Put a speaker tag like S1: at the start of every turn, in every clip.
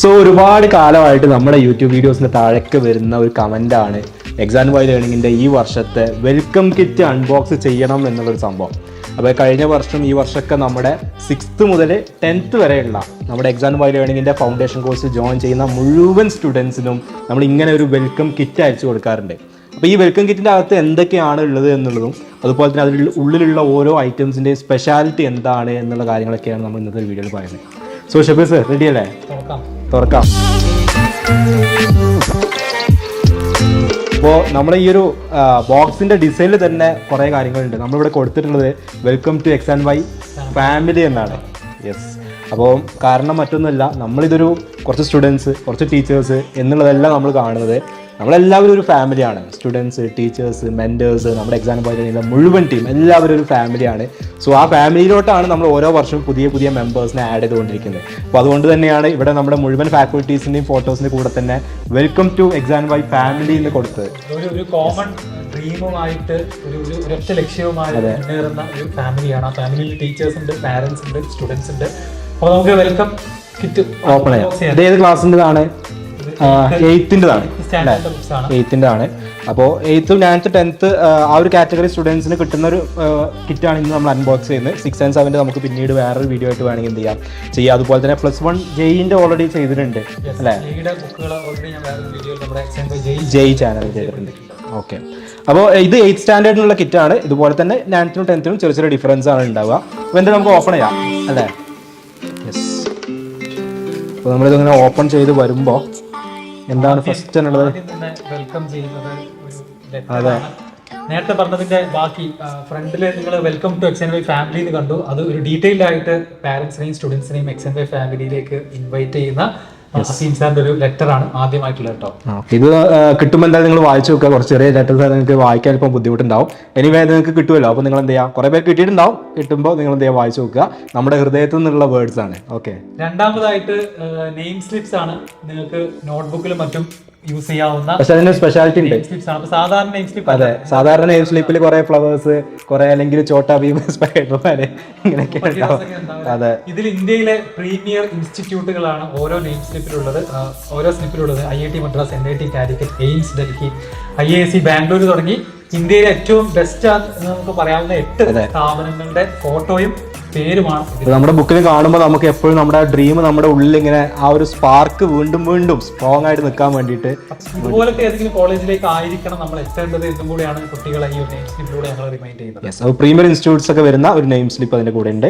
S1: So ഒരുപാട് കാലമായിട്ട് നമ്മുടെ യൂട്യൂബ് വീഡിയോസിന് താഴേക്ക് വരുന്ന ഒരു കമൻ്റാണ് എക്സാം വൈ ലേണിങ്ങിൻ്റെ ഈ വർഷത്തെ വെൽക്കം കിറ്റ് അൺബോക്സ് ചെയ്യണം എന്നുള്ളൊരു സംഭവം. അപ്പോൾ കഴിഞ്ഞ വർഷം ഈ വർഷമൊക്കെ നമ്മുടെ 6th മുതൽ 10th വരെയുള്ള നമ്മുടെ എക്സാം വൈ ലേണിങ്ങിൻ്റെ ഫൗണ്ടേഷൻ കോഴ്സ് ജോയിൻ ചെയ്യുന്ന മുഴുവൻ സ്റ്റുഡൻസിനും നമ്മൾ ഇങ്ങനെ ഒരു വെൽക്കം കിറ്റ് അയച്ചു കൊടുക്കാറുണ്ട്. അപ്പോൾ ഈ വെൽക്കം കിറ്റിൻ്റെ അകത്ത് എന്തൊക്കെയാണ് ഉള്ളത് എന്നുള്ളതും അതുപോലെ തന്നെ അതിൽ ഉള്ളിലുള്ള ഓരോ ഐറ്റംസിൻ്റെയും സ്പെഷ്യാലിറ്റി എന്താണ് എന്നുള്ള കാര്യങ്ങളൊക്കെയാണ് നമ്മൾ ഇന്നത്തെ വീഡിയോയിൽ പറയുന്നത്. സോ ഷബീർ സർ റെഡി അല്ലേ? തുറക്കാം. അപ്പോൾ നമ്മുടെ ഈ ഒരു ബോക്സിൻ്റെ ഡിസൈനിൽ തന്നെ കുറേ കാര്യങ്ങളുണ്ട്. നമ്മളിവിടെ കൊടുത്തിട്ടുള്ളത് welcome to X and Y family എന്നാണ്. യെസ്, അപ്പോൾ കാരണം മറ്റൊന്നുമല്ല, നമ്മളിതൊരു കുറച്ച് സ്റ്റുഡൻസ്, കുറച്ച് ടീച്ചേഴ്സ് എന്നുള്ളതെല്ലാം നമ്മൾ കാണുന്നത് നമ്മളെല്ലാവരും ഒരു ഫാമിലിയാണ്. സ്റ്റുഡൻസ്, ടീച്ചേഴ്സ്, മെൻറ്റേഴ്സ്, നമ്മുടെ എക്സാം പോയിട്ടുള്ള മുഴുവൻ ടീം എല്ലാവരും ഒരു ഫാമിലിയാണ്. സോ ആ ഫാമിലിയിലോട്ടാണ് നമ്മൾ ഓരോ വർഷവും പുതിയ പുതിയ മെമ്പേഴ്സിനെ ആഡ് ചെയ്തുകൊണ്ടിരിക്കുന്നത്. അപ്പോൾ അതുകൊണ്ട് തന്നെയാണ് ഇവിടെ നമ്മുടെ മുഴുവൻ ഫാക്കൽറ്റീസിൻ്റെയും ഫോട്ടോസിൻ്റെ കൂടെ തന്നെ welcome to exam Y family എന്ന് കൊടുത്തത്.
S2: ഒരു കോമൺ ഡ്രീമുമായിട്ട് ഒരു ഒറ്റ ലക്ഷ്യവുമായി മുന്നേറുന്ന ഒരു ഫാമിലിയാണ്. ആ ഫാമിലിയിൽ ടീച്ചേഴ്സ് ഉണ്ട്, പാരൻസ് ഉണ്ട്, സ്റ്റുഡൻസ് ഉണ്ട്. അപ്പോൾ നമുക്ക് വെൽക്കം കിറ്റ്
S1: ഓപ്പൺ ചെയ്യാം. ഇത് ഏത് ക്ലാസ്സിൻ്റെതാണ്? 8th-താണ്. അപ്പോൾ 8th, 9th, 10th ആ ഒരു കാറ്റഗറി സ്റ്റുഡൻസിന് കിട്ടുന്ന ഒരു കിറ്റാണ് ഇന്ന് നമ്മൾ അൺബോക്സ് ചെയ്യുന്നത്. 6 and 7 നമുക്ക് പിന്നീട് വേറൊരു വീഡിയോ ആയിട്ട് വേണമെങ്കിൽ എന്ത് ചെയ്യാം. അതുപോലെ തന്നെ +1 ജെയിൻ്റെ ഓൾറെഡി ചെയ്തിട്ടുണ്ട് അല്ലേ? ജെയ് ചാനൽ ചെയ്തിട്ടുണ്ട്. ഓക്കെ, അപ്പോൾ ഇത് 8th സ്റ്റാൻഡേർഡിനുള്ള കിറ്റാണ്. ഇതുപോലെ തന്നെ 9th-നും 10th-നും ചെറിയ ചെറിയ ഡിഫറൻസ് ആണ് ഉണ്ടാവുക. അപ്പോൾ എന്താ നമുക്ക് ഓപ്പൺ ചെയ്യാം അല്ലേ? യെസ്, അപ്പോൾ നമ്മളിതിങ്ങനെ ഓപ്പൺ ചെയ്ത് വരുമ്പോൾ എന്താണ് ഫസ്റ്റ് എന്നുള്ളത്?
S2: വെൽക്കം ചെയ്യുന്നത് അതെ, നേരത്തെ പറഞ്ഞതിന്റെ ബാക്കി ഫ്രണ്ടില് നിങ്ങൾ welcome to X and Y family എന്ന് കണ്ടു. അത് ഒരു ഡീറ്റെയിൽഡ് ആയിട്ട് പാരന്റ്സിനെയും സ്റ്റുഡൻസിനെയും എക്സ് ആൻഡ് വൈ ഫാമിലിയിലേക്ക് ഇൻവൈറ്റ് ചെയ്യുന്ന ഹസീം സാറിന്റെ ഒരു ലെറ്റർ ആണ് ആദ്യമായിട്ടുള്ളത് കേട്ടോ.
S1: ഇത് കിട്ടുമ്പോൾ എന്തായാലും നിങ്ങൾ വായിച്ചു നോക്കുക. കുറച്ച് ചെറിയ ലെറ്റേഴ്സ് നിങ്ങൾക്ക് വായിക്കാൻ ഇപ്പം ബുദ്ധിമുട്ടുണ്ടാവും. എനിവേ നിങ്ങൾക്ക് കിട്ടുമല്ലോ. അപ്പോൾ നിങ്ങൾ എന്ത് ചെയ്യുക, കുറേ പേര് കിട്ടിയിട്ടുണ്ടാവും. കിട്ടുമ്പോൾ നിങ്ങൾ എന്ത് ചെയ്യുക, വായിച്ചു നോക്കുക. നമ്മുടെ ഹൃദയത്തിൽ നിന്നുള്ള വേർഡ്സ് ആണ്. ഓക്കെ,
S2: രണ്ടാമതായിട്ട് നെയിം സ്ലിപ്സ് ആണ്. നിങ്ങൾക്ക് നോട്ട്ബുക്കിലും മറ്റും യൂസ് ചെയ്യാവുന്ന,
S1: പക്ഷെ അതിന് സ്പെഷ്യാലിറ്റി ഉണ്ട്.
S2: സാധാരണ നെയിം സ്ലിപ്പ്,
S1: അതെ, സാധാരണ നെയിം സ്ലിപ്പിൽ കുറെ ഫ്ലവേഴ്സ്, കുറെ അല്ലെങ്കിൽ ചോട്ടാ ഭീം, സ്പൈഡർമാൻ ഇങ്ങനെയൊക്കെ ഉണ്ടാവും. അതെ,
S2: ഇതിൽ ഇന്ത്യയിലെ പ്രീമിയർ ഇൻസ്റ്റിറ്റ്യൂട്ടുകളാണ് ഓരോ നെയിം സ്ലിപ്പിലുള്ളത്. IIT Madras, NIT Calicut, AIIMS Delhi, IISc Bangalore തുടങ്ങി ഇന്ത്യയിലെ ഏറ്റവും ബെസ്റ്റ് എന്ന് നമുക്ക് പറയാവുന്ന 8 സ്ഥാപനങ്ങളുടെ ഫോട്ടോയും പേരുമാണ്.
S1: നമ്മുടെ ബുക്കിൽ കാണുമ്പോൾ നമുക്ക് എപ്പോഴും നമ്മുടെ ഡ്രീം നമ്മുടെ ഉള്ളിൽ ഇങ്ങനെ ആ ഒരു സ്പാർക്ക് വീണ്ടും വീണ്ടും സ്ട്രോങ് ആയിട്ട് നിൽക്കാൻ വേണ്ടിയിട്ട്
S2: ഇതുപോലത്തെ ഏതെങ്കിലും കോളേജിലേക്ക് ആയിരിക്കണം നമ്മൾ എത്തേണ്ടത് എന്നും കൂടിയാണ് കുട്ടികളെ ഈ ഒരു നെയിം സ്ലിപ്പിലൂടെ ഞങ്ങൾ റിമൈൻഡ് ചെയ്യുന്നത്.
S1: യെസ്, പ്രീമിയർ ഇൻസ്റ്റിറ്റ്യൂട്ട്സ് ഒക്കെ വരുന്ന ഒരു നെയിം സ്ലിപ്പ് അതിന്റെ കൂടെ ഉണ്ട്.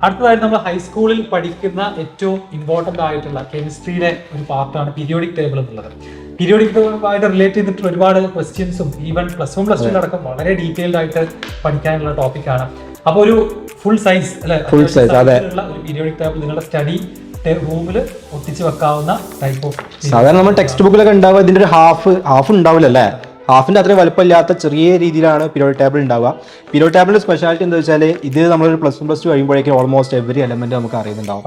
S2: അടുത്തതായിട്ട് നമ്മൾ ഹൈസ്കൂളിൽ പഠിക്കുന്ന ഏറ്റവും ഇമ്പോർട്ടന്റ് ആയിട്ടുള്ള കെമിസ്ട്രിയുടെ ഒരു പാർട്ടാണ് പീരിയോഡിക് ടേബിൾ എന്നുള്ളത്. പീരിയോഡിക് ടേബിളുമായിട്ട് റിലേറ്റ് ചെയ്തിട്ട് ഒരുപാട് ക്വസ്റ്റ്യൻസും ഈവൻ +1 +2 അടക്കം വളരെ ഡീറ്റെയിൽഡ് ആയിട്ട് പഠിക്കാനുള്ള ടോപ്പിക്കാണ്. അപ്പോൾ ഒരു ഫുൾ സൈസ്
S1: ഫുൾ സൈസ് അതെ
S2: ഒരു പീരിയോഡിക് ടേബിൾ നിങ്ങളുടെ സ്റ്റഡി റൂമിൽ ഒട്ടിച്ച് വെക്കാവുന്ന ടൈപ്പ് ഓഫ്,
S1: സാധാരണ നമ്മൾ ടെക്സ്റ്റ് ബുക്കിലൊക്കെ ഉണ്ടാവുക ഇതിന്റെ ഒരു ഹാഫ് ഉണ്ടാവില്ല അല്ലേ? ഹാഫിന്റെ അത്രയും വലുപ്പമില്ലാത്ത ചെറിയ രീതിയിലാണ് പീരിയോഡിക് ടേബിൾ ഉണ്ടാവുക. പീരിയോഡിക് ടേബിളിന്റെ സ്പെഷ്യാലിറ്റി എന്താ വെച്ചാൽ ഇത് നമ്മളൊരു +1 +2 കഴിയുമ്പോഴേക്കും ഓൾമോസ്റ്റ് എവറി എലമെന്റ് നമുക്ക് അറിയുന്നുണ്ടാവും.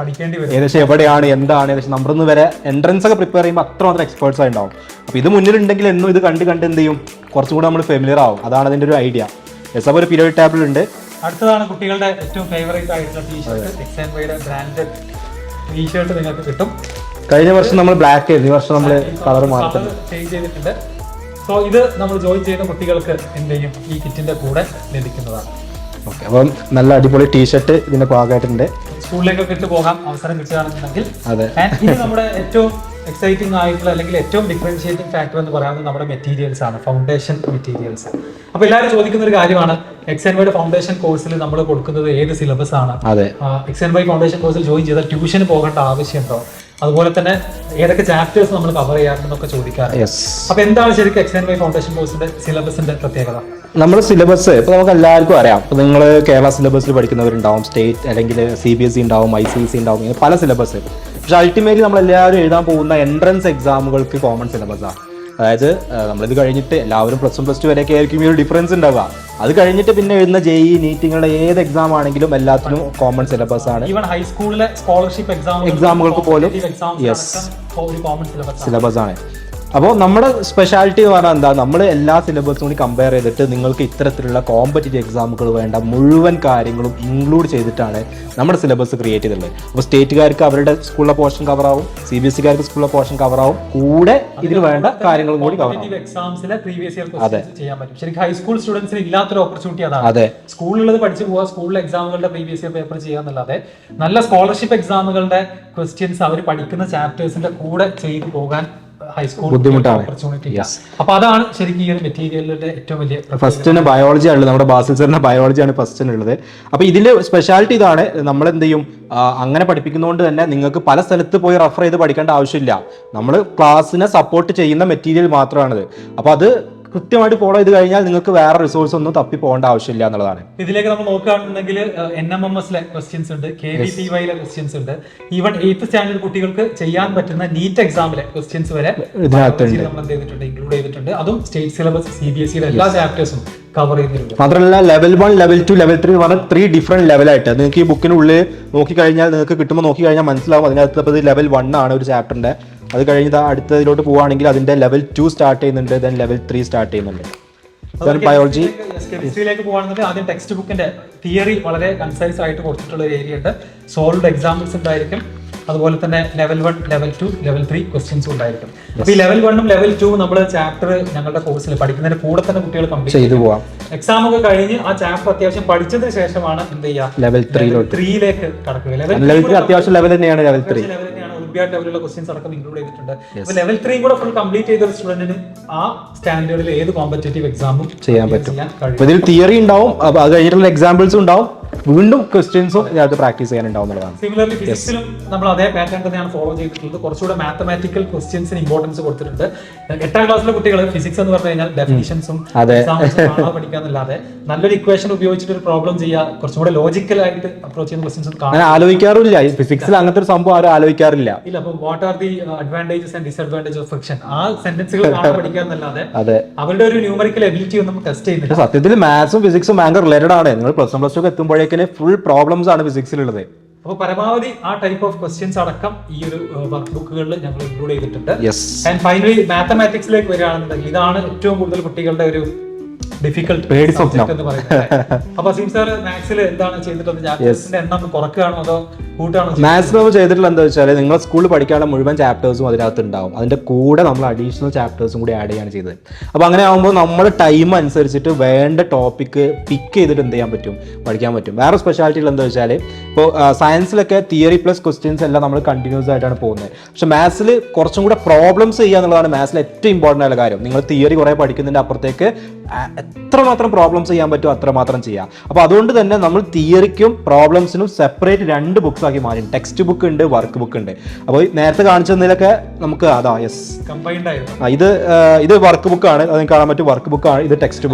S1: ഏകദേശം എവിടെയാണ് എന്താണ് ഏകദേശം നമ്മളൊന്ന് വരെ എൻട്രൻസ് ഒക്കെ പ്രിപ്പയർ ചെയ്യുമ്പോൾ അത്രമാത്രം എക്സ്പേർട്സ് ആയിട്ടുണ്ടാവും. അപ്പോൾ ഇത് മുന്നിലുണ്ടെങ്കിൽ എന്നും ഇത് കണ്ട് എന്ത് ചെയ്യും, കുറച്ചും കൂടെ നമ്മൾ ഫെമിലിയർ ആവും. അതാണ് അതിന്റെ ഒരു ഐഡിയ. യെസ്, അപ്പോൾ ഒരു പീരിയോഡിക് ടേബിൾ ഉണ്ട്.
S2: അടുത്തതാണ് കുട്ടികളുടെ ഏറ്റവും ഫേവറേറ്റ് ആയിട്ടുള്ള ടീഷർട്ട്. എക്സ് ആൻഡ് വൈയുടെ ബ്രാൻഡഡ് ടീഷർട്ട് നിങ്ങൾക്ക് കിട്ടും.
S1: കഴിഞ്ഞ വർഷം നമ്മൾ ബ്ലാക്ക് ആയിരുന്നു, ഈ വർഷം നമ്മൾ കളർ മാറ്റി
S2: ചേഞ്ച് ചെയ്തിട്ടുണ്ട്. സോ ഇത് നമ്മൾ ജോയിൻ ചെയ്യുന്ന കുട്ടികൾക്ക് എന്തെങ്കിലും ഈ കിറ്റിന്റെ കൂടെ ലഭിക്കുന്നതാണ്.
S1: ഓക്കെ, അപ്പം നല്ല അടിപൊളി ടീഷർട്ട് ഇതിന്റെ ഭാഗമായിട്ടുണ്ട്.
S2: സ്കൂളിലേക്കൊക്കെ ഇട്ട് പോകാം അവസരം കിട്ടുകയാണെന്നുണ്ടെങ്കിൽ.
S1: അതെ,
S2: ഇത് നമ്മുടെ ഏറ്റവും എക്സൈറ്റിംഗ് ആയിട്ടുള്ള അല്ലെങ്കിൽ ഏറ്റവും ഡിഫറൻഷിയേറ്റിംഗ് ഫാക്ടർ എന്ന് പറയുന്നത് നമ്മുടെ മെറ്റീരിയൽസ് ആണ്, ഫൗണ്ടേഷൻ മെറ്റീരിയൽസ്. അപ്പോൾ എല്ലാവരും ചോദിക്കുന്ന ഒരു കാര്യമാണ്, എക്സ് ആൻഡ് വൈയുടെ ഫൗണ്ടേഷൻ കോഴ്സിൽ നമ്മൾ കൊടുക്കുന്നത് ഏത് സിലബസ് ആണ്? എക്സ് ആൻഡ് വൈ ഫൗണ്ടേഷൻ കോഴ്സിൽ ജോയിൻ ചെയ്താൽ ട്യൂഷന് പോകേണ്ട ആവശ്യമുണ്ടോ? അതുപോലെ തന്നെ ഏതൊക്കെ ചാപ്റ്റേഴ്സ് നമ്മൾ കവർ ചെയ്യാറുണ്ടെന്നൊക്കെ ചോദിക്കാറുണ്ട്. അപ്പൊ എന്താണ് ശരിക്കും എക്സ് ആൻഡ് വൈ ഫൗണ്ടേഷൻ കോഴ്സിന്റെ സിലബസിന്റെ പ്രത്യേകത?
S1: നമ്മുടെ സിലബസ് ഇപ്പോൾ നമുക്ക് എല്ലാവർക്കും അറിയാം. ഇപ്പോൾ നിങ്ങൾ കേരള സിലബസിൽ പഠിക്കുന്നവരുണ്ടാവും, സ്റ്റേറ്റ് അല്ലെങ്കിൽ CBSE ഉണ്ടാവും, ICSE ഉണ്ടാവും, ഇങ്ങനെ പല സിലബസ്. പക്ഷെ അൾട്ടിമേറ്റ്ലി നമ്മൾ എല്ലാവരും എഴുതാൻ പോകുന്ന എൻട്രൻസ് എക്സാമുകൾക്ക് കോമൺ സിലബസാണ്. അതായത് നമ്മളിത് കഴിഞ്ഞിട്ട് എല്ലാവരും +1 +2 വരെയൊക്കെ ആയിരിക്കും ഈ ഒരു ഡിഫറൻസ് ഉണ്ടാവുക. അത് കഴിഞ്ഞിട്ട് പിന്നെ എഴുതുന്ന JEE നീറ്റിങ്ങളുടെ ഏത് എക്സാം ആണെങ്കിലും എല്ലാത്തിനും കോമൺ സിലബസ് ആണ്.
S2: ഈവൻ ഹൈസ്കൂളിലെ സ്കോളർഷിപ്പ്
S1: എക്സാമുകൾക്ക് പോലും
S2: കോമൺ
S1: സിലബസ് ആണ്. അപ്പോൾ നമ്മുടെ സ്പെഷ്യാലിറ്റി എന്ന് പറഞ്ഞാൽ എന്താ, നമ്മൾ എല്ലാ സിലബസും കൂടി കമ്പയർ ചെയ്തിട്ട് നിങ്ങൾക്ക് ഇത്തരത്തിലുള്ള കോമ്പറ്റീറ്റീവ് എക്സാമുകൾ വേണ്ട മുഴുവൻ കാര്യങ്ങളും ഇൻക്ലൂഡ് ചെയ്തിട്ടാണ് നമ്മുടെ സിലബസ് ക്രിയേറ്റ് ചെയ്തിട്ടുള്ളത്. അപ്പോൾ സ്റ്റേറ്റുകാർക്ക് അവരുടെ സ്കൂളിലെ പോർഷൻ കവറാവും, CBSEക്കാർക്ക് സ്കൂളിലെ പോർഷൻ കവറാവും, കൂടെ ഇതിന് വേണ്ട കാര്യങ്ങളും കൂടി കവറാവും.
S2: എക്സാംസിലെ പ്രീവിയസ് ഇയർ ക്വസ്റ്റ്യൻസ് ചെയ്യാൻ പറ്റും. ശരിക്കും ഹൈസ്കൂൾ സ്റ്റുഡൻസിന് ഇല്ലാത്തൊരു ഓപ്പർച്യൂണിറ്റി അതാണ്.
S1: അതെ,
S2: സ്കൂളിലുള്ളത് പഠിച്ചു പോവുക, സ്കൂളിലെ എക്സാമുകളുടെ പ്രീവിയസ് ഇയർ പേപ്പർ ചെയ്യാന്നല്ലാതെ നല്ല സ്കോളർഷിപ്പ് എക്സാമുകളുടെ ക്വസ്റ്റ്യൻസ് അവർ പഠിക്കുന്ന ചാപ്റ്റേഴ്സിന്റെ കൂടെ ചെയ്തു പോകാൻ ഹൈസ്കൂൾ
S1: ബുദ്ധിമുട്ടാണ്.
S2: അപ്പൊ അതാണ് ശരിക്കും ഈ ഒരു മെറ്റീരിയലിന്റെ ഏറ്റവും വലിയ
S1: ഫസ്റ്റിന് ബയോളജി ആണുള്ളത്, നമ്മുടെ ബാസിൽ സാറിന്റെ ബയോളജിയാണ് ഫസ്റ്റിനുള്ളത്. അപ്പൊ ഇതിന്റെ സ്പെഷ്യാലിറ്റി ഇതാണ്, നമ്മൾ എന്ത് ചെയ്യും, അങ്ങനെ പഠിപ്പിക്കുന്നതുകൊണ്ട് തന്നെ നിങ്ങൾക്ക് പല സ്ഥലത്ത് പോയി റെഫർ ചെയ്ത് പഠിക്കേണ്ട ആവശ്യമില്ല. നമ്മൾ ക്ലാസ്സിനെ സപ്പോർട്ട് ചെയ്യുന്ന മെറ്റീരിയൽ മാത്രമാണിത്. അപ്പൊ അത് കൃത്യമായിട്ട് ഫോളോ ചെയ്ത് കഴിഞ്ഞാൽ നിങ്ങൾക്ക് വേറെ റിസോഴ്സ് ഒന്നും തപ്പി പോകേണ്ട ആവശ്യമില്ല എന്നുള്ളതാണ്.
S2: ഇതിലേക്ക് നമ്മൾ നോക്കുകയാണെന്നുണ്ടെങ്കിൽ NMMS ക്വസ്റ്റ്യൻസ് ഉണ്ട്, KVPY ക്വസ്റ്റ്യൻസ് ഉണ്ട്, ഈവൻ 8th സ്റ്റാൻഡേർഡ് കുട്ടികൾക്ക് ചെയ്യാൻ പറ്റുന്ന നീറ്റ് എക്സാമിലെ ക്വസ്റ്റ്യൻസ് വരെ നമ്മൾ ഇൻക്ലൂഡ് ചെയ്തിട്ടുണ്ട്. അതും സ്റ്റേറ്റ് സിലബസ് CBSE എല്ലാ ചാപ്റ്റേഴ്സും കവർ ചെയ്തിട്ടുണ്ട്.
S1: മാത്രമല്ല ലെവൽ 1, ലെവൽ 2, ലെവൽ 3 എന്ന് പറഞ്ഞാൽ 3 ഡിഫറെന്റ് ലെവലായിട്ട് നിങ്ങൾക്ക് ഈ ബുക്കിനുള്ളിൽ നോക്കിക്കഴിഞ്ഞാൽ നിങ്ങൾക്ക് കിട്ടുമ്പോൾ നോക്കിക്കഴിഞ്ഞാൽ മനസ്സിലാവും. അതിനകത്ത് ലെവൽ 1 ആണ് ഒരു ചാപ്റ്ററിന്റെ. അത് കഴിഞ്ഞ് അടുത്തതിലോട്ട് പോവുകയാണെങ്കിൽ അതിന്റെ ലെവൽ 2 സ്റ്റാർട്ട് ചെയ്യുന്നുണ്ട്, ദെൻ ലെവൽ 3 സ്റ്റാർട്ട് ചെയ്യുന്നുണ്ട്. ബയോളജി
S2: കെമിസ്ട്രിയിലേക്ക് പോകുകയാണെങ്കിൽ ആദ്യം ടെക്സ്റ്റ് ബുക്കിന്റെ തിയറി വളരെ കൺസൈസ് ആയിട്ട് കൊടുത്തിട്ടുള്ള ഒരു ഏരിയ ഉണ്ട്. സോൾവ്ഡ് എക്സാമ്പിൾസ് ഉണ്ടായിരിക്കും. അതുപോലെ തന്നെ ലെവൽ 1, ലെവൽ 2, ലെവൽ 3 ക്വസ്റ്റ്യൻസും ഉണ്ടായിരിക്കും. അപ്പൊ ഈ ലെവൽ 1ഉം ലെവൽ 2ഉം നമ്മൾ ചാപ്റ്റർ ഞങ്ങളുടെ കോഴ്സിൽ പഠിക്കുന്നതിന് കൂടെ തന്നെ കുട്ടികൾ കംപ്ലീറ്റ് ചെയ്തു പോവാം. എക്സാം ഒക്കെ കഴിഞ്ഞ് ആ ചാപ്റ്റർ അത്യാവശ്യം പഠിച്ചതിന് ശേഷമാണ് എന്ത് ചെയ്യുക,
S1: ലെവൽ 3ലേക്ക്
S2: കടക്കുക.
S1: ലെവൽ 3 അത്യാവശ്യം ലെവൽ തന്നെയാണ്. ലെവൽ 3
S2: ഒളിമ്പ്യാഡ് ലെവലുള്ള ക്വസ്റ്റ്യൻസ് അടക്കം ഇൻക്ലൂഡ് ചെയ്തിട്ടുണ്ട്. അപ്പൊ ലെവൽ 3 കൂടെ ഫുൾ കംപ്ലീറ്റ് ചെയ്ത ഒരു സ്റ്റുഡന്റിന് ആ സ്റ്റാൻഡേർഡിൽ ഏത് കോമ്പറ്റേറ്റീവ് എക്സാമും
S1: ചെയ്യാൻ പറ്റും. ഇതിൽ തിയറി ഉണ്ടാവും, അത് കഴിഞ്ഞിട്ടുള്ള എക്സാമ്പിൾസും ഉണ്ടാവും, വീണ്ടും ക്വസ്റ്റ്യൻസും ഇതിനകത്ത് പ്രാക്ടീസ് ചെയ്യാനുണ്ടാവും എന്നുള്ളതാണ്.
S2: സിമിലർലി ഫിസിക്സിലും നമ്മൾ അതേ പാറ്റേൺ തന്നെയാണ് ഫോളോ ചെയ്തിട്ടുള്ളത്. കുറച്ചുകൂടെ മാത്തമാറ്റിക്കൽ ക്വസ്റ്റ്യൻസിന് ഇമ്പോർട്ടൻസ് കൊടുത്തിട്ടുണ്ട്. 8ാം ക്ലാസ്സിലെ കുട്ടികൾ ഫിസിക്സ് എന്ന് പറഞ്ഞു കഴിഞ്ഞാൽ ഡെഫിനിഷൻസും പഠിക്കാന്നല്ലാതെ നല്ലൊരു ഇക്വേഷൻ ഉപയോഗിച്ചിട്ട് ഒരു പ്രോബ്ലം ചെയ്യുക, കുറച്ചുകൂടെ ലോജിക്കൽ ആയിട്ട് അപ്രോച്ച് ചെയ്യുന്ന ക്വസ്റ്റ്യൻസ് കാണാൻ
S1: ആലോചിക്കാറില്ല. ഫിസിക്സിൽ അങ്ങനത്തെ ഒരു സംഭവം ആരും ആലോചിക്കാറില്ല.
S2: ഇല്ല, അപ്പൊ what are the advantages and disadvantage of friction, ആ സെന്റൻസുകൾ കാണാൻ പഠിക്കാന്നല്ലാതെ അവരുടെ ഒരു ന്യൂമറിക്കൽ എബിലിറ്റി ഒന്നും ടെസ്റ്റ് ചെയ്യുന്നില്ല.
S1: സത്യത്തിൽ മാത്സും ഫിസിക്സും ഭയങ്കര റിലേറ്റഡ് ആണ്. നിങ്ങൾ +1 +2 എത്തുമ്പോഴേക്കും ഫുൾ പ്രോബ്ലംസ് ആണ് ഫിസിക്സിലുള്ളത്.
S2: അപ്പോൾ പരമാവധി ആ ടൈപ്പ് ഓഫ് ക്വസ്റ്റ്യൻസ് അടക്കം ഈ ഒരു വർക്ക് ബുക്കുകളിൽ ഞങ്ങൾ ഇൻക്ലൂഡ് ചെയ്തിട്ടുണ്ട്. ആൻഡ് ഫൈനലി മാത്തമാറ്റിക്സിലേക്ക് വരികയാണെന്നുണ്ടെങ്കിൽ ഇതാണ് ഏറ്റവും കൂടുതൽ കുട്ടികളുടെ ഒരു ഡിഫിക്കൽട്ട് എന്ന് പറയുന്നത്. അപ്പൊ അസീം സാർ മാത്സിൽ എന്താണ് ചെയ്തിട്ടുള്ളത്? ചാപ്റ്റേഴ്സിന്റെ എണ്ണം കുറക്കുകയാണോ അതോ കൂട്ടുകയാണോ?
S1: മാത്സ് നമ്മൾ ചെയ്തിട്ടുള്ള എന്താ വെച്ചാൽ നിങ്ങൾ സ്കൂളിൽ പഠിക്കാനുള്ള മുഴുവൻ ചാപ്റ്റേഴ്സും അതിനകത്ത് ഉണ്ടാവും. അതിന്റെ കൂടെ നമ്മൾ അഡീഷണൽ ചാപ്റ്റേഴ്സും കൂടി ആഡ് ചെയ്യാണ് ചെയ്തത്. അപ്പോൾ അങ്ങനെ ആകുമ്പോൾ നമ്മുടെ ടൈം അനുസരിച്ചിട്ട് വേണ്ട ടോപ്പിക്ക് പിക്ക് ചെയ്തിട്ട് എന്ത് ചെയ്യാൻ പറ്റും, പഠിക്കാൻ പറ്റും. വേറെ സ്പെഷ്യാലിറ്റികൾ എന്താ വെച്ചാൽ ഇപ്പോൾ സയൻസിലൊക്കെ തിയറി പ്ലസ് ക്വസ്റ്റ്യൻസ് എല്ലാം നമ്മൾ കണ്ടിന്യൂസ് ആയിട്ടാണ് പോകുന്നത്. പക്ഷെ മാത്സിൽ കുറച്ചും കൂടെ പ്രോബ്ലംസ് ചെയ്യുക എന്നുള്ളതാണ് മാത്സിൽ ഏറ്റവും ഇമ്പോർട്ടൻ്റ് ആയ കാര്യം. നിങ്ങൾ തിയറി കുറേ പഠിക്കുന്നതിൻ്റെ അപ്പുറത്തേക്ക് എത്രമാത്രം പ്രോബ്ലംസ് ചെയ്യാൻ പറ്റുമോ അത്രമാത്രം ചെയ്യാം. അപ്പോൾ അതുകൊണ്ട് തന്നെ നമ്മൾ തിയറിക്കും പ്രോബ്ലംസിനും സെപ്പറേറ്റ് 2 ബുക്സ് ആക്കി മാറി. ടെക്സ്റ്റ് ബുക്ക് ഉണ്ട്, വർക്ക് ബുക്ക് ഉണ്ട്. അപ്പോൾ നേരത്തെ കാണിച്ചതിലൊക്കെ നമുക്ക് അതാ
S2: കമ്പൈൻഡ് ആയിരുന്നു.
S1: ഇത് വർക്ക് ബുക്കാണ്, അത് കാണാൻ പറ്റും. വർക്ക് ബുക്കാണ്, ഇത് ടെക്സ്റ്റ്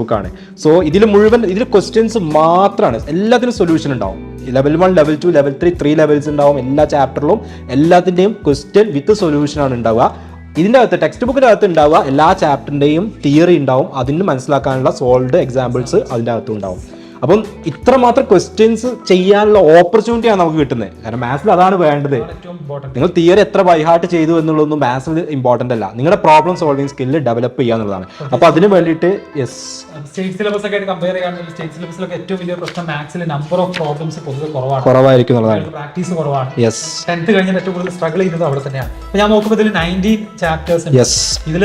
S1: ബുക്കാണ്. സോ ഇതിൽ മുഴുവൻ ക്വസ്റ്റ്യൻസ് മാത്രമാണ്. എല്ലാത്തിനും സൊല്യൂഷൻ ഉണ്ടാവും. ലെവൽ 1, ലെവൽ 2, ലെവൽ 3 ലെവൽസ് ഉണ്ടാവും. എല്ലാ ചാപ്റ്ററിലും എല്ലാത്തിൻ്റെയും ക്വസ്റ്റ്യൻ വിത്ത് സൊല്യൂഷനാണ് ഉണ്ടാവുക. ഇതിൻ്റെ അകത്ത് ടെക്സ്റ്റ് ബുക്കിൻ്റെ അകത്ത് ഉണ്ടാവുക എല്ലാ ചാപ്റ്ററിൻ്റെയും തിയറി ഉണ്ടാവും. അതിന് മനസ്സിലാക്കാനുള്ള സോൾവ്ഡ് എക്സാമ്പിൾസ് അതിൻ്റെ അകത്തും ഉണ്ടാവും. അപ്പം ഇത്രമാത്രം ക്വസ്റ്റ്യൻസ് ചെയ്യാനുള്ള ഓപ്പർച്യൂണിറ്റിയാണ് നമുക്ക് കിട്ടുന്നത്. കാരണം മാത്സിൽ അതാണ് വേണ്ടത്. നിങ്ങൾ തിയറി എത്ര ബൈഹാർട്ട് ചെയ്തു എന്നുള്ളതൊന്നും മാത്സിൽ ഇമ്പോർട്ടൻ്റ് അല്ല. നിങ്ങളുടെ പ്രോബ്ലം സോൾവിങ് സ്കില്ല് ഡെവലപ്പ് ചെയ്യുക എന്നുള്ളതാണ്. അപ്പോൾ അതിന് വേണ്ടിയിട്ട്
S2: സ്റ്റേറ്റ് സിലബസ് ഒക്കെ കമ്പയർ ചെയ്യുകയാണെങ്കിൽ സ്റ്റേറ്റ് സിലബസിലൊക്കെ ഏറ്റവും വലിയ പ്രശ്നം മാത്സിൽ നമ്പർ ഓഫ് പ്രോബ്ലംസ് പൊതുവെ
S1: കുറവായിരിക്കും എന്നുള്ളതാണ്.
S2: പ്രാക്ടീസ് കുറവാണ്. 10th കഴിഞ്ഞാൽ ഏറ്റവും കൂടുതൽ സ്ട്രഗിൾ ചെയ്യുന്നത് അവിടെ തന്നെയാണ്. അപ്പോൾ ഞാൻ നോക്കുമ്പോൾ ഇതിൽ 19 ചാപ്റ്റേഴ്സ് ഉണ്ട്. ഇതിൽ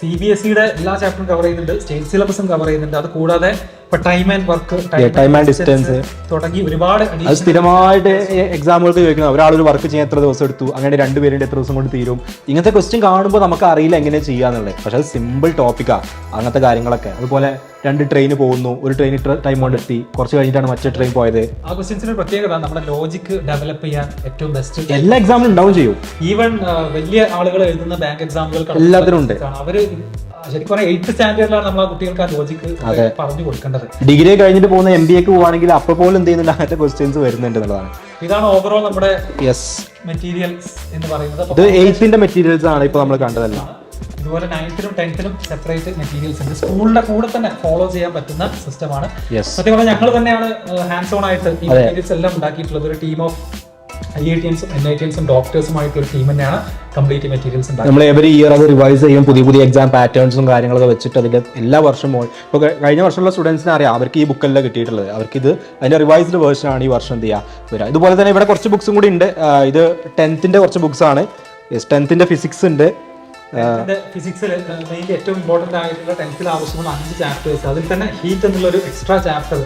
S2: CBSEയുടെ എല്ലാ ചാപ്റ്ററും കവർ ചെയ്യുന്നുണ്ട്, സ്റ്റേറ്റ് സിലബസും കവർ ചെയ്യുന്നുണ്ട്. അത് കൂടാതെ time and work,
S1: time and distance
S2: തുടങ്ങി ഒരുപാട്
S1: സ്ഥിരമായിട്ട് എക്സാമുകൾക്ക് ചോദിക്കുന്നത്. ഒരാളൊരു വർക്ക് ചെയ്യാൻ എത്ര ദിവസം എടുത്തു, അങ്ങനെ 2 പേരുടെ എത്ര ദിവസം കൊണ്ട് തീരും. ഇങ്ങനത്തെ ക്വസ്റ്റ്യൻ കാണുമ്പോൾ നമുക്ക് അറിയില്ല എങ്ങനെ ചെയ്യാന്നുള്ളത്. പക്ഷെ അത് സിമ്പിൾ ടോപ്പിക്കാണ് അങ്ങനത്തെ കാര്യങ്ങളൊക്കെ. അതുപോലെ 2 ട്രെയിൻ പോകുന്നു, ഒരു ട്രെയിൻ ടൈം കൊണ്ട് എത്തി, കുറച്ച് കഴിഞ്ഞിട്ടാണ് മറ്റേ ട്രെയിൻ പോയത്.
S2: ആ ക്വസ്റ്റ്യൻസിന് പ്രത്യേകത നമ്മുടെ ലോജിക്ക് ഡെവലപ്പ് ചെയ്യാൻ ഏറ്റവും ബെസ്റ്റ്
S1: എല്ലാ എക്സാമിലും ഉണ്ടാവും ചെയ്യും.
S2: ഈവൻ വലിയ ആളുകൾ എഴുതുന്ന ബാങ്ക് എക്സാമുകൾക്ക്
S1: എല്ലാത്തിനും ഉണ്ട്.
S2: അവര് ശരിക്കും പറഞ്ഞാൽ 8th സ്റ്റാൻഡേർഡിലാണ് നമ്മൾ ആ കുട്ടികൾക്ക് ആ ലോജിക്ക് പറഞ്ഞു കൊടുക്കേണ്ടത്.
S1: ഡിഗ്രി കഴിഞ്ഞിട്ട് പോകുന്ന MBAക്ക് പോവാണെങ്കിൽ അപ്പോൾ പോലും എന്ത് ചെയ്യുന്നില്ല, അങ്ങനത്തെ ക്വസ്റ്റ്യൻസ് വരുന്നുണ്ട് എന്നുള്ളതാണ്.
S2: ഇതാണ് ഓവറോൾ നമ്മുടെ മെറ്റീരിയൽസ് എന്ന് പറയുന്നത്.
S1: ഇത് 8th മെറ്റീരിയൽസ് ആണ് ഇപ്പോൾ നമ്മൾ കണ്ടതല്ല.
S2: ഇതുപോലെ 9th-നും 10th-നും സെപ്പറേറ്റ് മെറ്റീരിയൽസ് ഉണ്ട്. സ്കൂളിന്റെ കൂടെ തന്നെ ഫോളോ ചെയ്യാൻ പറ്റുന്ന സിസ്റ്റമാണ്. സത്യം പറഞ്ഞാൽ ഞങ്ങൾ തന്നെയാണ് ഹാൻഡ്സ് ഓൺ ആയിട്ട് ഈ മെറ്റീരിയൽസ് എല്ലാം ഉണ്ടാക്കിയിട്ടുള്ളത്. ഒരു ടീം ഓഫ് IITians-ഉം NITians-ഉം ഡോക്ടേഴ്സുമായിട്ട് ഒരു ടീം തന്നെയാണ് കംപ്ലീറ്റ് മെറ്റീരിയൽസ് ഉണ്ടാക്കുന്നത്.
S1: നമ്മൾ എവറി ഇയർ അത് റിവൈസ് ചെയ്യും, പുതിയ പുതിയ എക്സാം പാറ്റേൺസും കാര്യങ്ങളൊക്കെ വെച്ചിട്ട് അതിന്റെ എല്ലാ വർഷവും ഇപ്പോൾ കഴിഞ്ഞ വർഷമുള്ള സ്റ്റുഡൻസിനെ അറിയാം, അവർക്ക് ഈ ബുക്കല്ല കിട്ടിയിട്ടുള്ളത്, അവർക്ക് ഇത് അതിന്റെ റിവൈസ്ഡ് വേർഷൻ ആണ് ഈ വർഷം എന്ത് ചെയ്യുക വരിക. ഇതുപോലെ തന്നെ ഇവിടെ കുറച്ച് ബുക്സും കൂടി ഉണ്ട്. ഇത് 10th-ന്റെ കുറച്ച് ബുക്സ് ആണ്. 10th-ന്റെ ഫിസിക്സ് ഉണ്ട്.
S2: ഫിസിക്സിൽ മെയിൻലി ഏറ്റവും ഇമ്പോർട്ടന്റ് ആയിട്ടുള്ള 10th-ൽ ആവശ്യമുള്ള 5 ചാപ്റ്റേഴ്സ്, അതിൽ തന്നെ ഹീറ്റ് എന്നുള്ള ഒരു എക്സ്ട്രാ ചാപ്റ്റർ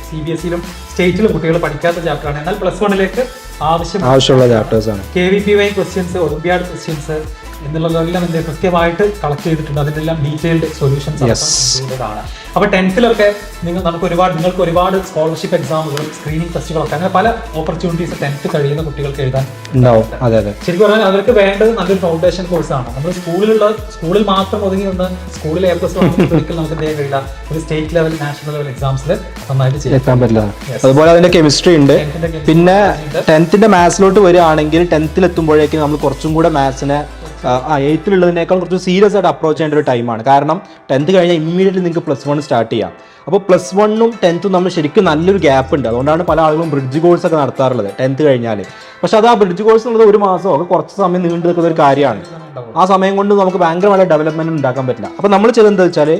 S2: CBSE-ലും സ്റ്റേറ്റിലും കുട്ടികൾ പഠിക്കാത്ത ചാപ്റ്ററാണ്. എന്നാൽ +1-ലേക്ക് ആവശ്യമുള്ള ചാപ്റ്റേഴ്സ് ആണ്. KVPY ക്വസ്റ്റ്യൻസ്, ഒളിമ്പ്യാഡ് ക്വസ്റ്റ്യൻസ് എന്നുള്ളതെല്ലാം എന്ത് കൃത്യമായിട്ട് കളക്ട് ചെയ്തിട്ടുണ്ട്. അതിനെല്ലാം ഡീറ്റെയിൽഡ് സൊല്യൂഷൻസ് ആണ്. അപ്പോൾ 10th-ലൊക്കെ നിങ്ങൾക്ക് ഒരുപാട് സ്കോളർഷിപ്പ് എക്സാമുകളും സ്ക്രീനിങ് ടെസ്റ്റുകളൊക്കെ അങ്ങനെ പല ഓപ്പർച്യൂണിറ്റീസ് 10th കഴിയുന്ന കുട്ടികൾക്ക് എഴുതാൻ ഉണ്ടാവും. ശരിക്കും പറഞ്ഞാൽ അവർക്ക് വേണ്ടത് നല്ലൊരു ഫൗണ്ടേഷൻ കോഴ്സാണ്. നമ്മൾ സ്കൂളിൽ മാത്രം ഒതുങ്ങി നിന്ന് സ്കൂളിൽ A+ ഒരിക്കലും നമുക്ക് എന്ത് ചെയ്യാൻ കഴിയില്ല. ഒരു സ്റ്റേറ്റ് ലെവൽ, നാഷണൽ ലെവൽ എക്സാംസിൽ നന്നായിട്ട് എത്താൻ പറ്റില്ല.
S1: അതുപോലെ അതിന്റെ കെമിസ്ട്രി ഉണ്ട്. പിന്നെ 10th-ന്റെ മാത്സിലോട്ട് വരികയാണെങ്കിൽ 10th-ൽ എത്തുമ്പോഴേക്കും നമ്മൾ കുറച്ചും കൂടെ മാത്സിനെ 8th-ലുള്ളതിനേക്കാൾ കുറച്ച് സീരിയസ് ആയിട്ട് അപ്രോച്ച് ചെയ്യേണ്ട ഒരു ടൈമാണ്. കാരണം 10th കഴിഞ്ഞാൽ ഇമ്മീഡിയറ്റ്ലി നിങ്ങൾക്ക് +1 സ്റ്റാർട്ട് ചെയ്യാം. അപ്പോൾ +1-ഉം 10th-ഉം നമ്മൾ ശരിക്കും നല്ലൊരു ഗ്യാപ്പ് ഉണ്ട്. അതുകൊണ്ടാണ് പല ആളുകളും ബ്രിഡ്ജ് കോഴ്സ് ഒക്കെ നടത്താറുള്ളത് 10th കഴിഞ്ഞാൽ. പക്ഷെ അത് ആ ബ്രിഡ്ജ് കോഴ്സ് എന്നുള്ളത് ഒരു മാസമോ ഒക്കെ കുറച്ച് സമയം നീണ്ടു നിൽക്കുന്ന ഒരു കാര്യമാണ്. ആ സമയം കൊണ്ട് നമുക്ക് ഭയങ്കരമായ ഡെവലപ്മെന്റ് ഉണ്ടാക്കാൻ പറ്റില്ല. അപ്പോൾ നമ്മൾ ചെയ്തെന്താ വെച്ചാൽ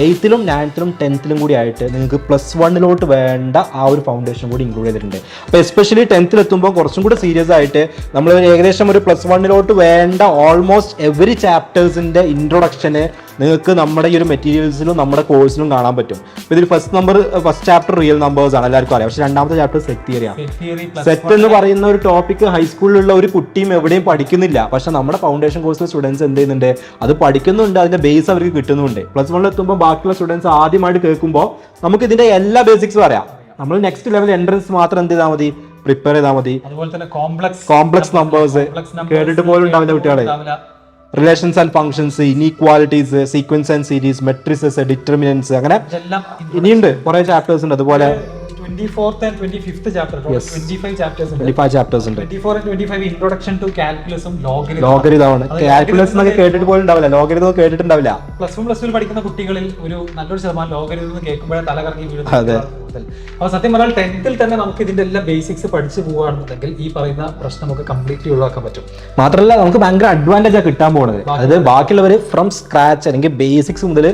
S1: 8th-ലും 9th-ലും 10th-ലും കൂടി ആയിട്ട് നിങ്ങൾക്ക് +1-ലോട്ട് വേണ്ട ആ ഒരു ഫൗണ്ടേഷൻ കൂടി ഇൻക്ലൂഡ് ചെയ്തിട്ടുണ്ട്. അപ്പോൾ എസ്പെഷ്യലി 10th-ൽ എത്തുമ്പോൾ കുറച്ചും കൂടി സീരിയസ് ആയിട്ട് നമ്മൾ ഏകദേശം ഒരു +1-ലോട്ട് വേണ്ട ഓൾമോസ്റ്റ് എവറി ചാപ്റ്റേഴ്സിന്റെ ഇൻട്രൊഡക്ഷന് നിങ്ങൾക്ക് നമ്മുടെ ഈ ഒരു മെറ്റീരിയൽസിലും നമ്മുടെ കോഴ്സിലും കാണാൻ പറ്റും. അപ്പോൾ ഇതിൽ ഫസ്റ്റ് ചാപ്റ്റർ റിയൽ നമ്പേഴ്സ് ആണ്, എല്ലാവർക്കും അറിയാം. പക്ഷേ രണ്ടാമത്തെ ചാപ്റ്റർ സെറ്റ് തിയറിയാണ്. സെറ്റ് എന്ന് പറയുന്ന ഒരു ടോപ്പിക് ഹൈസ്കൂളിലുള്ള ഒരു കുട്ടിയും എവിടെയും പഠിക്കുന്നില്ല. പക്ഷെ നമ്മുടെ ഫൗണ്ടേഷൻ കോഴ്സിലെ സ്റ്റുഡൻസ് എന്ത് ചെയ്യുന്നുണ്ട്, അത് പഠിക്കുന്നുണ്ട്, അതിന്റെ ബേസ് അവർക്ക് കിട്ടുന്നുണ്ട്. +1-ൽ എത്തുമ്പോൾ ബാക്കിയുള്ള സ്റ്റുഡൻസ് ആദ്യമായിട്ട് കേൾക്കുമ്പോൾ നമുക്ക് ഇതിന്റെ എല്ലാ ബേസിക്സും അറിയാം. നമ്മൾ നെക്സ്റ്റ് ലെവൽ എൻട്രൻസ് മാത്രം എന്ത് ചെയ്താൽ മതി, പ്രിപ്പയർ ചെയ്താൽ മതി.
S2: അതുപോലെ തന്നെ കോംപ്ലക്സ്
S1: നമ്പേഴ്സ് കേട്ടിട്ട് പോലും ഉണ്ടാവില്ല കുട്ടികളെ. Relations and functions, inequalities, sequence and series, matrices, determinants, അങ്ങനെ ഇനിയുണ്ട് കുറെ ചാപ്റ്റേഴ്സ് ഉണ്ട്. അതുപോലെ
S2: 24th and 25th chapter, 25 chapters ഉണ്ട്.
S1: 25 chapters ഉണ്ട്.
S2: 24 and 25 introduction to calculusum
S1: logarithm ആണ്. കാൽക്കുലസ് എന്നൊക്കെ കേട്ടിട്ട് പോലും ഉണ്ടാവില്ല, ലോഗരിതം കേട്ടിട്ടുണ്ടാവില്ല.
S2: +1 +2 പഠിക്കുന്ന കുട്ടികളിൽ ഒരു നല്ലൊരു ശതമാനം ലോഗരിതം കേൾക്കുമ്പോഴേ തല കറങ്ങി വീഴുന്നത്. അപ്പോൾ സത്യം പറഞ്ഞാൽ 10th-ൽ തന്നെ നമുക്ക് ഇതിന്റെ എല്ലാ ബേസിക്സ് പഠിച്ചു പോവുകയാണെന്നുണ്ടെങ്കിൽ ഈ പറയുന്ന പ്രശ്നം നമുക്ക് കംപ്ലീറ്റ്ലി ഒഴിവാക്കാൻ പറ്റും.
S1: മാത്രമല്ല നമുക്ക് ഭയങ്കര അഡ്വാൻറ്റേജ് ആണ് കിട്ടാൻ പോകുന്നത്. അതായത് ബാക്കിയുള്ളവർ ഫ്രം സ്ക്രാച്ച് അല്ലെങ്കിൽ ബേസിക്സ് മുതൽ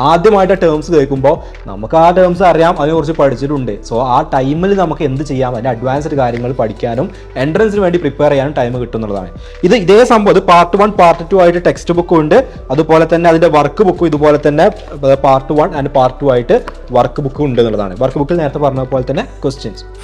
S1: ആദ്യമായിട്ട് ടേംസ് കേൾക്കുമ്പോൾ നമുക്ക് ആ ടേംസ് അറിയാം, അതിനെക്കുറിച്ച് പഠിച്ചിട്ടുണ്ട്. സോ ആ ടൈമിൽ നമുക്ക് എന്ത് ചെയ്യാം, അതിന്റെ അഡ്വാൻസ്ഡ് കാര്യങ്ങൾ പഠിക്കാനും എൻട്രൻസിന് വേണ്ടി പ്രിപ്പയർ ചെയ്യാനും ടൈം കിട്ടുന്നതാണ്. ഇതേ സംഭവം ഇത് പാർട്ട് 1 പാർട്ട് 2 ആയിട്ട് ടെക്സ്റ്റ് ബുക്കും ഉണ്ട്. അതുപോലെ തന്നെ അതിന്റെ വർക്ക് ബുക്കും ഇതുപോലെ തന്നെ പാർട്ട് 1 ആൻഡ് പാർട്ട് 2 ആയിട്ട് വർക്ക് ബുക്കും ഉണ്ട് എന്നുള്ളതാണ്. വർക്ക് ബുക്കിൽ നേരത്തെ പറഞ്ഞ പോലെ തന്നെ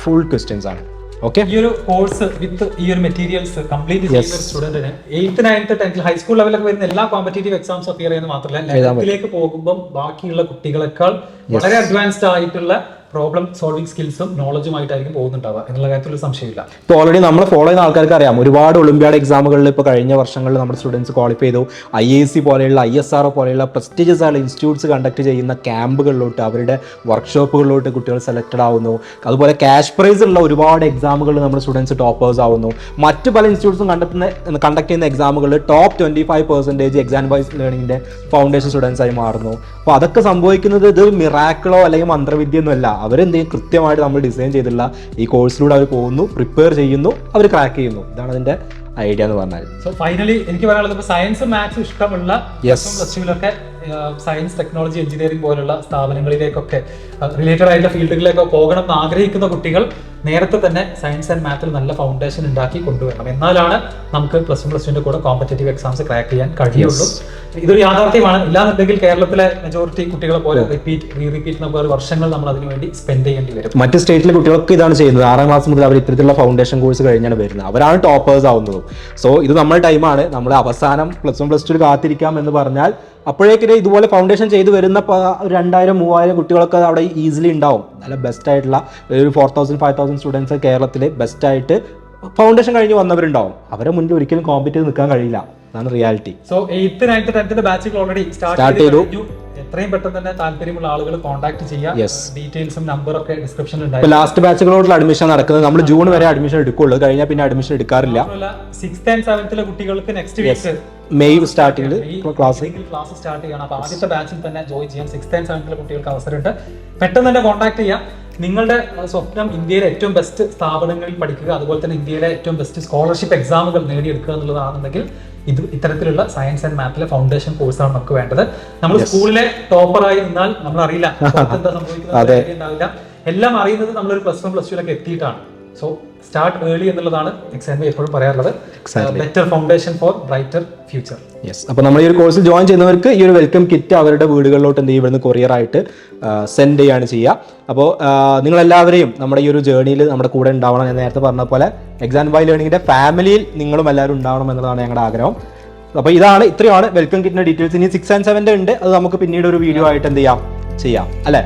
S1: ഫുൾ ക്വസ്റ്റ്യൻസ് ആണ്. ഓക്കെ,
S2: ഈ ഒരു കോഴ്സ് വിത്ത് ഈ ഒരു മെറ്റീരിയൽസ് കംപ്ലീറ്റ് ചെയ്യുന്ന സ്റ്റുഡന്റിന് 8th 9th 10th ഹൈസ്കൂൾ ലെവലൊക്കെ വരുന്ന എല്ലാ കോമ്പറ്റേറ്റീവ് എക്സാംസ് അപ്പിയർ ചെയ്യുന്നത് മാത്രമല്ല 11th പോകുമ്പോൾ ബാക്കിയുള്ള കുട്ടികളെക്കാൾ വളരെ അഡ്വാൻസ്ഡ് ആയിട്ടുള്ള പ്രോബ്ലം സോൾവിംഗ് സ്കിൽസും നോളജുമായിട്ടായിരിക്കും പോകുന്നുണ്ടാവുക എന്നുള്ള കാര്യത്തിൽ ഒരു സംശയമില്ല.
S1: ഇപ്പോൾ ഓൾറെഡി നമ്മൾ ഫോളോ ചെയ്യുന്ന ആൾക്കാർക്ക് അറിയാം, ഒരുപാട് ഒളിമ്പ്യാഡ് എക്സാമുകളിൽ ഇപ്പോൾ കഴിഞ്ഞ വർഷങ്ങളിൽ നമ്മുടെ സ്റ്റുഡൻസ് ക്വാളിഫൈ ചെയ്തു. IISc പോലെയുള്ള ISRO പോലെയുള്ള പ്രസ്റ്റീജിയസ് ആയിട്ടുള്ള ഇൻസ്റ്റിറ്റ്യൂട്ട്സ് കണ്ടക്ട് ചെയ്യുന്ന ക്യാമ്പുകളിലോട്ട്, അവരുടെ വർക്ക്ഷോപ്പുകളിലോട്ട് കുട്ടികൾ സെലക്റ്റഡ് ആവുന്നു. അതുപോലെ ക്യാഷ് പ്രൈസ് ഉള്ള ഒരുപാട് എക്സാമുകളിൽ നമ്മുടെ സ്റ്റുഡൻസ് ടോപ്പേഴ്സ് ആവുന്നു. മറ്റ് പല ഇൻസ്റ്റിറ്റ്യൂട്ട്സും കണ്ടക്ട് ചെയ്യുന്ന എക്സാമുകളിൽ ടോപ്പ് 25% എക്സാം വൈസ് ലേണിംഗിന്റെ ഫൗണ്ടേഷൻ സ്റ്റുഡൻസ് ആയി മാറുന്നു. അപ്പോൾ അതൊക്കെ സംഭവിക്കുന്നത് ഇത് മിറാക്കിളോ അല്ലെങ്കിൽ മന്ത്രവിദ്യയൊന്നുമല്ല. അവരെന്തെങ്കിലും കൃത്യമായിട്ട് നമ്മൾ ഡിസൈൻ ചെയ്തിട്ടുള്ള ഈ കോഴ്സിലൂടെ അവർ പോകുന്നു, പ്രിപ്പയർ ചെയ്യുന്നു, അവർ ക്രാക്ക് ചെയ്യുന്നു. ഇതാണ് അതിന്റെ ഐഡിയ എന്ന് പറഞ്ഞാൽ.
S2: സോ ഫൈനലി എനിക്ക് പറയാനുള്ളത് സയൻസും മാത്സും ഇഷ്ടമുള്ള +2-ലൊക്കെ സയൻസ്, ടെക്നോളജി, എഞ്ചിനീയറിംഗ് പോലുള്ള സ്ഥാപനങ്ങളിലേക്കൊക്കെ റിലേറ്റഡ് ആയിട്ടുള്ള ഫീൽഡുകളിലേക്കൊക്കെ പോകണം എന്ന് ആഗ്രഹിക്കുന്ന കുട്ടികൾ നേരത്തെ തന്നെ സയൻസ് ആൻഡ് മാത്തിൽ നല്ല ഫൗണ്ടേഷൻ ഉണ്ടാക്കി കൊണ്ടുവരണം. എന്നാലാണ് നമുക്ക് +1 +2-ന്റെ കൂടെ കോമ്പറ്റേറ്റീവ് എക്സാംസ് ക്രാക്ക് ചെയ്യാൻ കഴിയുള്ളൂ. ഇതൊരു യാഥാർത്ഥ്യമാണ്. ഇല്ലാന്നുണ്ടെങ്കിൽ കേരളത്തിലെ മെജോറിറ്റി കുട്ടികളെ പോലെ റീറിപ്പീറ്റ് നമുക്ക് വർഷങ്ങൾ നമ്മൾ അതിനു വേണ്ടി സ്പെൻഡ് ചെയ്യേണ്ടി വരും.
S1: മറ്റ് സ്റ്റേറ്റിലെ കുട്ടികൾക്ക് ഇതാണ് ചെയ്യുന്നത്. 6ാം ക്ലാസ് മുതൽ അവർ ഇത്തരത്തിലുള്ള ഫൗണ്ടേഷൻ കോഴ്സ് കഴിഞ്ഞാണ് വരുന്നത്. അവരാണ് ടോപ്പേഴ്സ് ആവുന്നത്. സോ ഇത് നമ്മുടെ ടൈമാണ്. നമ്മൾ അവസാനം +1 +2 കാത്തിരിക്കാം എന്ന് പറഞ്ഞാൽ അപ്പോഴേക്കും ഇതുപോലെ ഫൗണ്ടേഷൻ ചെയ്ത് വരുന്ന 2000-3000 കുട്ടികളൊക്കെ അവിടെ ഈസിലി ഉണ്ടാവും. നല്ല ബെസ്റ്റ് ആയിട്ടുള്ള ഒരു 4000 5000 സ്റ്റുഡൻസ് കേരളത്തിൽ ബെസ്റ്റ് ആയിട്ട് ഫൗണ്ടേഷൻ കഴിഞ്ഞ് വന്നവരുണ്ടാവും. അവരെ മുന്നിൽ ഒരിക്കലും കോമ്പറ്റ് ചെയ്ത് നിൽക്കാൻ കഴിയില്ല. അതാണ് reality.
S2: So 8th 9th 10th ബാച്ചുകൾ ഓൾറെഡി സ്റ്റാർട്ട് ചെയ്തു. എത്രയും പെട്ടെന്ന് തന്നെ താല്പര്യമുള്ള ആളുകൾ കോൺടാക്ട് ചെയ്യാം. ഡീറ്റെയിൽസും നമ്പറൊക്കെ ഡിസ്ക്രിപ്ഷനിൽ ഉണ്ടാവും.
S1: ലാസ്റ്റ് ബാച്ചുകളോടുള്ള അഡ്മിഷൻ നടക്കുന്നത് നമ്മൾ ജൂൺ വരെ അഡ്മിഷൻ എടുക്കുള്ളൂ. കഴിഞ്ഞാൽ പിന്നെ അഡ്മിഷൻ എടുക്കാറില്ല.
S2: 6th and 7th കുട്ടികൾക്ക് നെക്സ്റ്റ് വീക്ക്
S1: മെയ് സ്റ്റാർട്ടിങ്ങിൽ ക്ലാസ്
S2: സ്റ്റാർട്ട് ചെയ്യണം. അപ്പോൾ ആദ്യത്തെ ബാച്ചിൽ തന്നെ ജോയിൻ ചെയ്യാൻ 6th and 7th കുട്ടികൾക്ക് അവസരമുണ്ട്. പെട്ടെന്ന് തന്നെ കോൺടാക്ട് ചെയ്യാം. നിങ്ങളുടെ സ്വപ്നം ഇന്ത്യയിലെ ഏറ്റവും ബെസ്റ്റ് സ്ഥാപനങ്ങളിൽ പഠിക്കുക, അതുപോലെ തന്നെ ഇന്ത്യയിലെ ഏറ്റവും ബെസ്റ്റ് സ്കോളർഷിപ്പ് എക്സാമുകൾ നേടിയെടുക്കുക എന്നുള്ളതാണെന്നുണ്ടെങ്കിൽ ഇത്തരത്തിലുള്ള സയൻസ് ആൻഡ് മാത്തിലെ ഫൗണ്ടേഷൻ കോഴ്സാണ് നമുക്ക് വേണ്ടത്. നമ്മൾ സ്കൂളിലെ ടോപ്പറായി നിന്നാൽ നമ്മൾ അറിയില്ല എന്താ സംഭവിക്കുന്നത് ഉണ്ടാവില്ല. എല്ലാം അറിയുന്നത് നമ്മളൊരു +1 +2 എത്തിയിട്ടാണ്. സോ സ്റ്റാർട്ട് ഏർലി എന്നുള്ളതാണ് എക്സാൻവേ എപ്പോഴും പറയാറുള്ളത്. Better foundation four brighter future.
S1: Yes. അപ്പോൾ നമ്മൾ ഈ ഒരു കോഴ്സിൽ ജോയിൻ ചെയ്യുന്നവർക്ക് ഈ ഒരു വെൽക്കം കിറ്റ് അവരുടെ വീടുകളിലോട്ട് എന്ത് ചെയ്യും, ഇവിടുന്ന് കൊറിയറായിട്ട് സെൻഡ് ചെയ്യാണ് ചെയ്യുക. അപ്പോൾ നിങ്ങളെല്ലാവരെയും നമ്മുടെ ഈ ഒരു ജേർണിയിൽ നമ്മുടെ കൂടെ ഉണ്ടാവണം. ഞാൻ നേരത്തെ പറഞ്ഞ പോലെ എക്സാം ബൈ ലേണിംഗിന്റെ ഫാമിലിയിൽ നിങ്ങളും എല്ലാവരും ഉണ്ടാവണം എന്നുള്ളതാണ് ഞങ്ങളുടെ ആഗ്രഹം. അപ്പോൾ ഇത്രയാണ് വെൽക്കം കിറ്റിന്റെ ഡീറ്റെയിൽസ്. ഇനി 6 and 7 ഉണ്ട്, അത് നമുക്ക് പിന്നീട് ഒരു വീഡിയോ ആയിട്ട് എന്ത് ചെയ്യാം അല്ലേ?